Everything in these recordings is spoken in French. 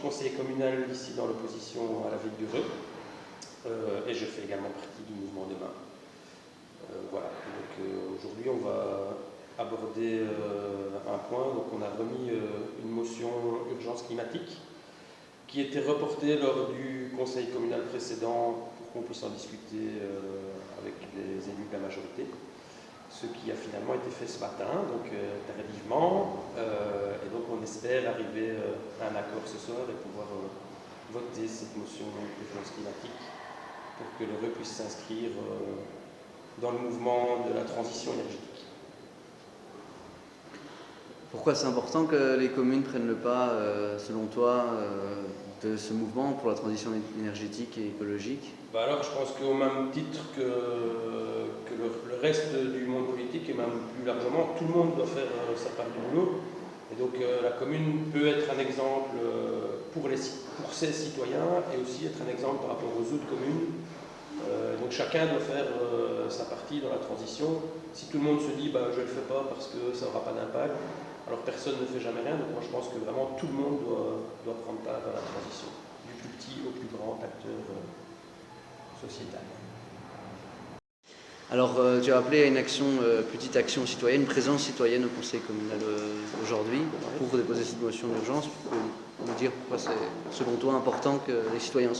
conseiller communal ici dans l'opposition à la ville d'Ureux. Et je fais également partie du mouvement Demain. Voilà, donc aujourd'hui on va aborder un point. Donc on a remis une motion urgence climatique qui était reportée lors du conseil communal précédent pour qu'on puisse en discuter avec les élus de la majorité. Ce qui a finalement été fait ce matin, donc tardivement, et donc on espère arriver à un accord ce soir et pouvoir voter cette motion d'urgence climatique pour que l'Eureux puisse s'inscrire dans le mouvement de la transition énergétique. Pourquoi c'est important que les communes prennent le pas, selon toi, de ce mouvement pour la transition énergétique et écologique? Alors je pense qu'au même titre que le reste du monde politique et même plus largement, tout le monde doit faire sa part du boulot. Et donc la commune peut être un exemple pour ses citoyens et aussi être un exemple par rapport aux autres communes. Donc chacun doit faire sa partie dans la transition. Si tout le monde se dit je ne le fais pas parce que ça n'aura pas d'impact, alors personne ne fait jamais rien. Donc moi je pense que vraiment tout le monde doit prendre part à la transition, du plus petit au plus grand acteur sociétal. Alors, tu as appelé à une action, petite action citoyenne, une présence citoyenne au conseil communal aujourd'hui pour déposer cette motion d'urgence. Tu peux nous dire pourquoi c'est, selon toi, important que les citoyens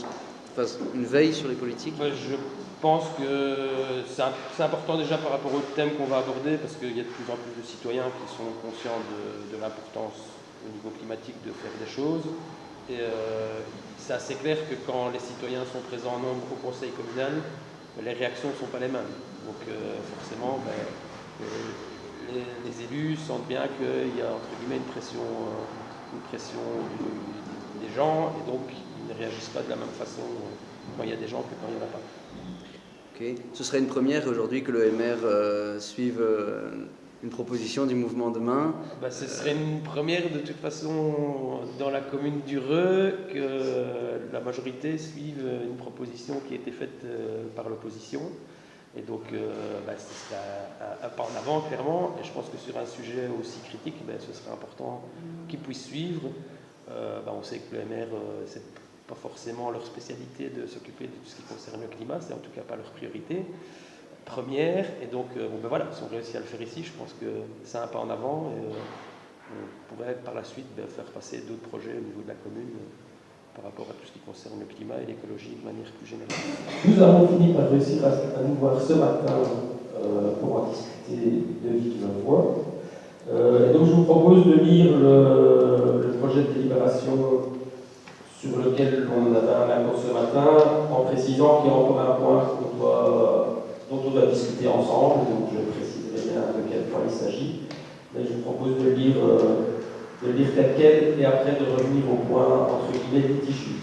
fassent une veille sur les politiques? Je pense que c'est important déjà par rapport au thème qu'on va aborder, parce qu'il y a de plus en plus de citoyens qui sont conscients de l'importance au niveau climatique de faire des choses. Et c'est assez clair que quand les citoyens sont présents en nombre au conseil communal, les réactions ne sont pas les mêmes. Donc forcément, les élus sentent bien qu'il y a entre guillemets une pression des gens, et donc ils ne réagissent pas de la même façon quand il y a des gens que quand il n'y en a pas. Ok. Ce serait une première aujourd'hui que le MR suive une proposition du mouvement Demain. Ce serait une première de toute façon dans la commune d'Ureux que la majorité suive une proposition qui a été faite par l'opposition. Et donc ce serait un pas en avant clairement. Et je pense que sur un sujet aussi critique, ce serait important qu'ils puissent suivre. On sait que le MR, c'est pas forcément leur spécialité de s'occuper de tout ce qui concerne le climat, c'est en tout cas pas leur priorité première, et donc si on réussit à le faire ici, je pense que c'est un pas en avant, et on pourrait par la suite faire passer d'autres projets au niveau de la commune par rapport à tout ce qui concerne le climat et l'écologie de manière plus générale. Nous avons fini par réussir à nous voir ce matin pour en discuter de vive voix. Et donc je vous propose de lire le projet de délibération sur lequel on avait un accord ce matin, en précisant qu'il y a encore un point dont on doit discuter ensemble, donc je préciserai bien de quel point il s'agit. Mais je vous propose de lire tel quel et après de revenir au point entre guillemets litigieux.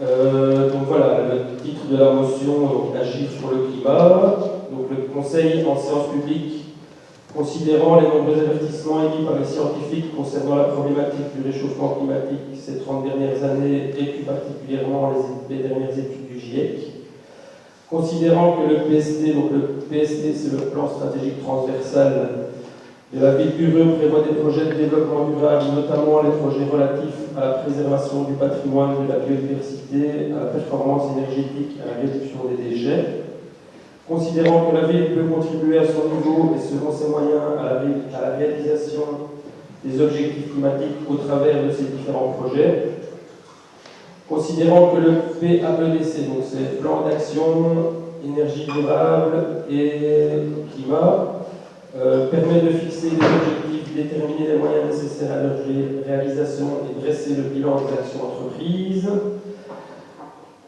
Donc voilà, le titre de la motion, agir sur le climat. Donc le Conseil en séance publique, considérant les nombreux avertissements émis par les scientifiques concernant la problématique du réchauffement climatique ces 30 dernières années et plus particulièrement les dernières études du GIEC, considérant que le PST, donc le PST c'est le plan stratégique transversal de la ville d'Ureux, prévoit des projets de développement durable, notamment les projets relatifs à la préservation du patrimoine, de la biodiversité, à la performance énergétique, à la réduction des déchets. Considérant que la ville peut contribuer à son niveau et selon ses moyens à la réalisation des objectifs climatiques au travers de ces différents projets. Considérant que le PAEDC, donc c'est le plan d'action énergie durable et climat, permet de fixer des objectifs, déterminer les moyens nécessaires à leur réalisation et dresser le bilan des actions entreprises.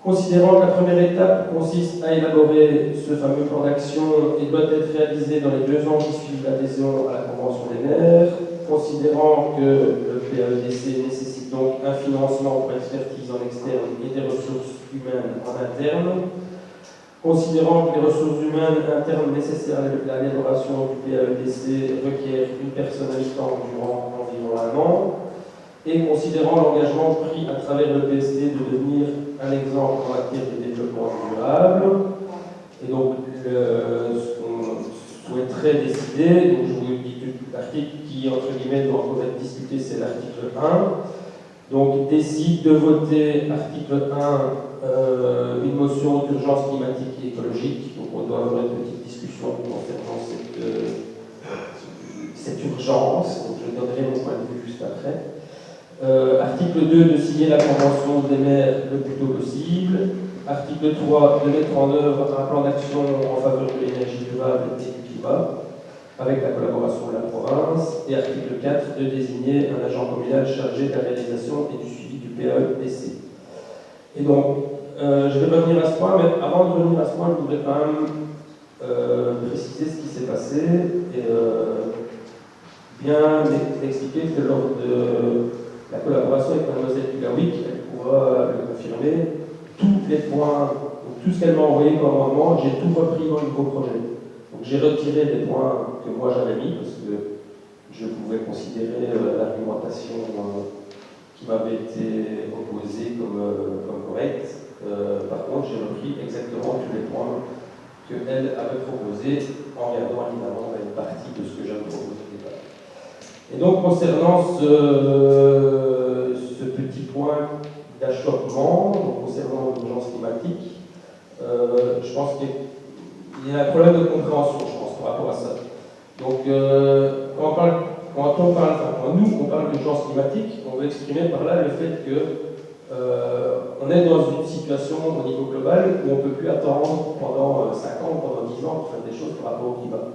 Considérant que la première étape consiste à élaborer ce fameux plan d'action et doit être réalisé dans les 2 ans qui suivent l'adhésion à la Convention des maires, considérant que le PAEDC nécessite donc un financement pour expertise en externe et des ressources humaines en interne, considérant que les ressources humaines internes nécessaires à l'élaboration du PAEDC requièrent une personne habitant durant environ 1 an, et considérant l'engagement pris à travers le PST de devenir un exemple en matière de développement durable. Et donc, ce qu'on souhaiterait décider, donc je vous dis tout l'article qui, entre guillemets, doit encore être discuté, c'est l'article 1. Donc décide de voter article 1, une motion d'urgence climatique et écologique. Donc on doit avoir une petite discussion concernant cette urgence. Donc je donnerai mon point de vue juste après. Article 2, de signer la convention des maires le plus tôt possible. Article 3, de mettre en œuvre un plan d'action en faveur de l'énergie durable et du climat, avec la collaboration de la province. Et article 4, de désigner un agent communal chargé de la réalisation et du suivi du PAE-DC. Et donc, je vais revenir à ce point, mais avant de revenir à ce point, je voudrais quand même préciser ce qui s'est passé et bien expliquer que lors de la collaboration avec Mademoiselle Dugawick, elle pourra le confirmer, tous les points, donc tout ce qu'elle m'a envoyé comme amendement, j'ai tout repris dans le nouveau projet. Donc j'ai retiré des points que moi j'avais mis, parce que je pouvais considérer l'argumentation qui m'avait été opposée comme correcte. Par contre, j'ai repris exactement tous les points qu'elle avait proposés, en regardant évidemment une partie de ce que j'avais proposé au départ. Et donc, concernant ce petit point d'achoppement, concernant l'urgence climatique, je pense qu'il y a un problème de compréhension, je pense, par rapport à ça. Donc, quand nous, on parle d'urgence climatique, on veut exprimer par là le fait que on est dans une situation au niveau global où on ne peut plus attendre pendant 5 ans ou pendant 10 ans pour faire des choses par rapport au climat.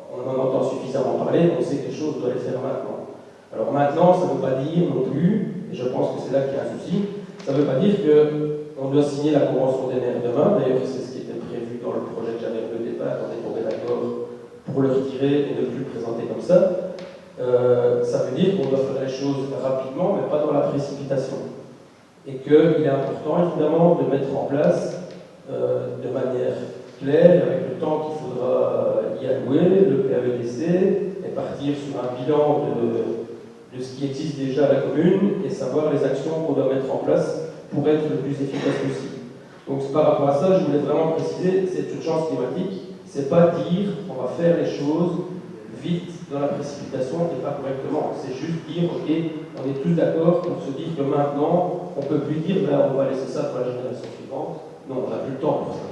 On en entend suffisamment parler, on sait que les choses doivent les faire maintenant. Alors maintenant, ça ne veut pas dire non plus, et je pense que c'est là qu'il y a un souci, ça ne veut pas dire qu'on doit signer la Convention des maires demain. D'ailleurs, c'est ce qui était prévu dans le projet que j'avais au départ, on est tombé d'accord pour le retirer et ne plus le présenter comme ça. Ça veut dire qu'on doit faire les choses rapidement, mais pas dans la précipitation. Et qu'il est important, évidemment, de mettre en place de manière claire, avec le temps qu'il faudra y allouer, le PAEDC, et partir sur un bilan de ce qui existe déjà à la commune, et savoir les actions qu'on doit mettre en place pour être le plus efficace possible. Donc par rapport à ça, je voulais vraiment préciser, cette urgence climatique, c'est pas dire on va faire les choses vite dans la précipitation et pas correctement. C'est juste dire, ok, on est tous d'accord pour se dire que maintenant, on ne peut plus dire, ben, on va laisser ça pour la génération suivante. Non, on n'a plus le temps pour ça.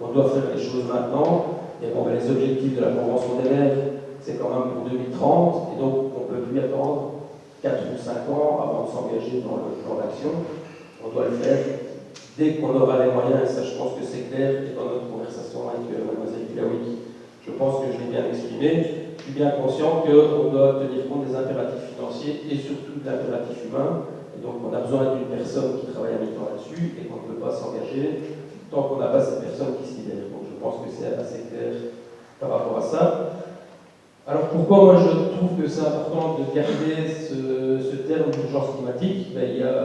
On doit faire les choses maintenant. Et bon, ben, les objectifs de la Convention des maires, c'est quand même pour 2030, et donc on ne peut plus attendre 4 ou 5 ans avant de s'engager dans le plan d'action. On doit le faire dès qu'on aura les moyens, et ça je pense que c'est clair, et dans notre conversation avec Mademoiselle Dugawick, je pense que je l'ai bien exprimé. Je suis bien conscient qu'on doit tenir compte des impératifs financiers et surtout de l'impératif humain. Et donc on a besoin d'une personne qui travaille à mi-temps là-dessus et qu'on ne peut pas s'engager tant qu'on n'a pas cette personne qui se libère. Donc je pense que c'est assez clair par rapport à ça. Alors pourquoi moi je trouve que c'est important de garder ce terme d'urgence climatique? Il y a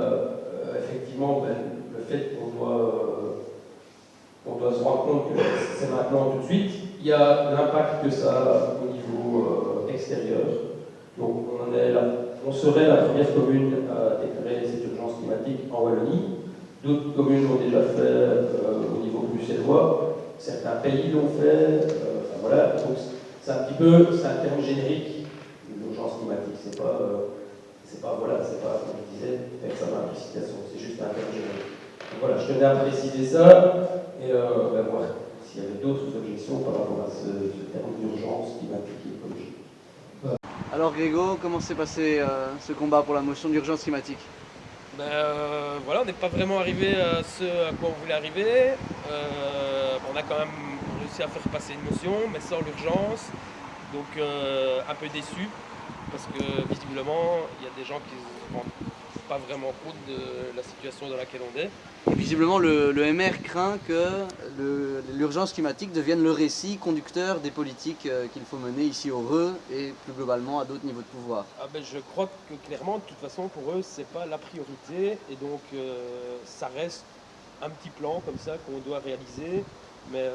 effectivement le fait qu'on doit se rendre compte que c'est maintenant tout de suite. Il y a l'impact que ça a au niveau extérieur. Donc on serait la première commune à déclarer cette urgence climatique en Wallonie. D'autres communes l'ont déjà fait au niveau bruxellois. Certains pays l'ont fait. Enfin voilà. Donc c'est un terme générique, l'urgence climatique. C'est pas voilà, c'est pas comme je disais, faire ça dans la précipitation. C'est juste un terme générique. Donc voilà, je tenais à préciser ça et voir s'il y avait d'autres objections par rapport à ce terme d'urgence climatique et écologique. Alors Grégo, comment s'est passé ce combat pour la motion d'urgence climatique? Voilà, on n'est pas vraiment arrivé à ce à quoi on voulait arriver. On a quand même réussi à faire passer une motion, mais sans l'urgence. Donc un peu déçu, parce que visiblement, il y a des gens qui ne se rendent pas vraiment compte de la situation dans laquelle on est. Et visiblement, le MR craint que l'urgence climatique devienne le récit conducteur des politiques qu'il faut mener ici au Reux et plus globalement à d'autres niveaux de pouvoir. Je crois que clairement, de toute façon, pour eux, c'est pas la priorité, et donc ça reste un petit plan comme ça qu'on doit réaliser, mais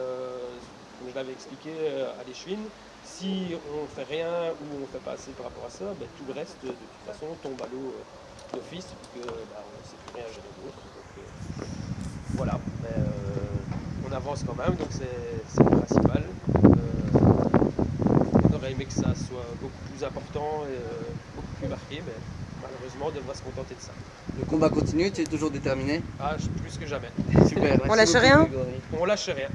comme je l'avais expliqué à l'Échevine, si on fait rien ou on fait pas assez par rapport à ça, tout le reste de toute façon tombe à l'eau d'office, puisque on ne sait plus rien gérer d'autre. Voilà, mais on avance quand même, donc c'est le principal. On aurait aimé que ça soit beaucoup plus important et beaucoup plus marqué, mais voilà. malheureusement, on devra se contenter de ça. Le combat continue, tu es toujours déterminé? Ah, plus que jamais. Super. On lâche rien? Grégory. On lâche rien.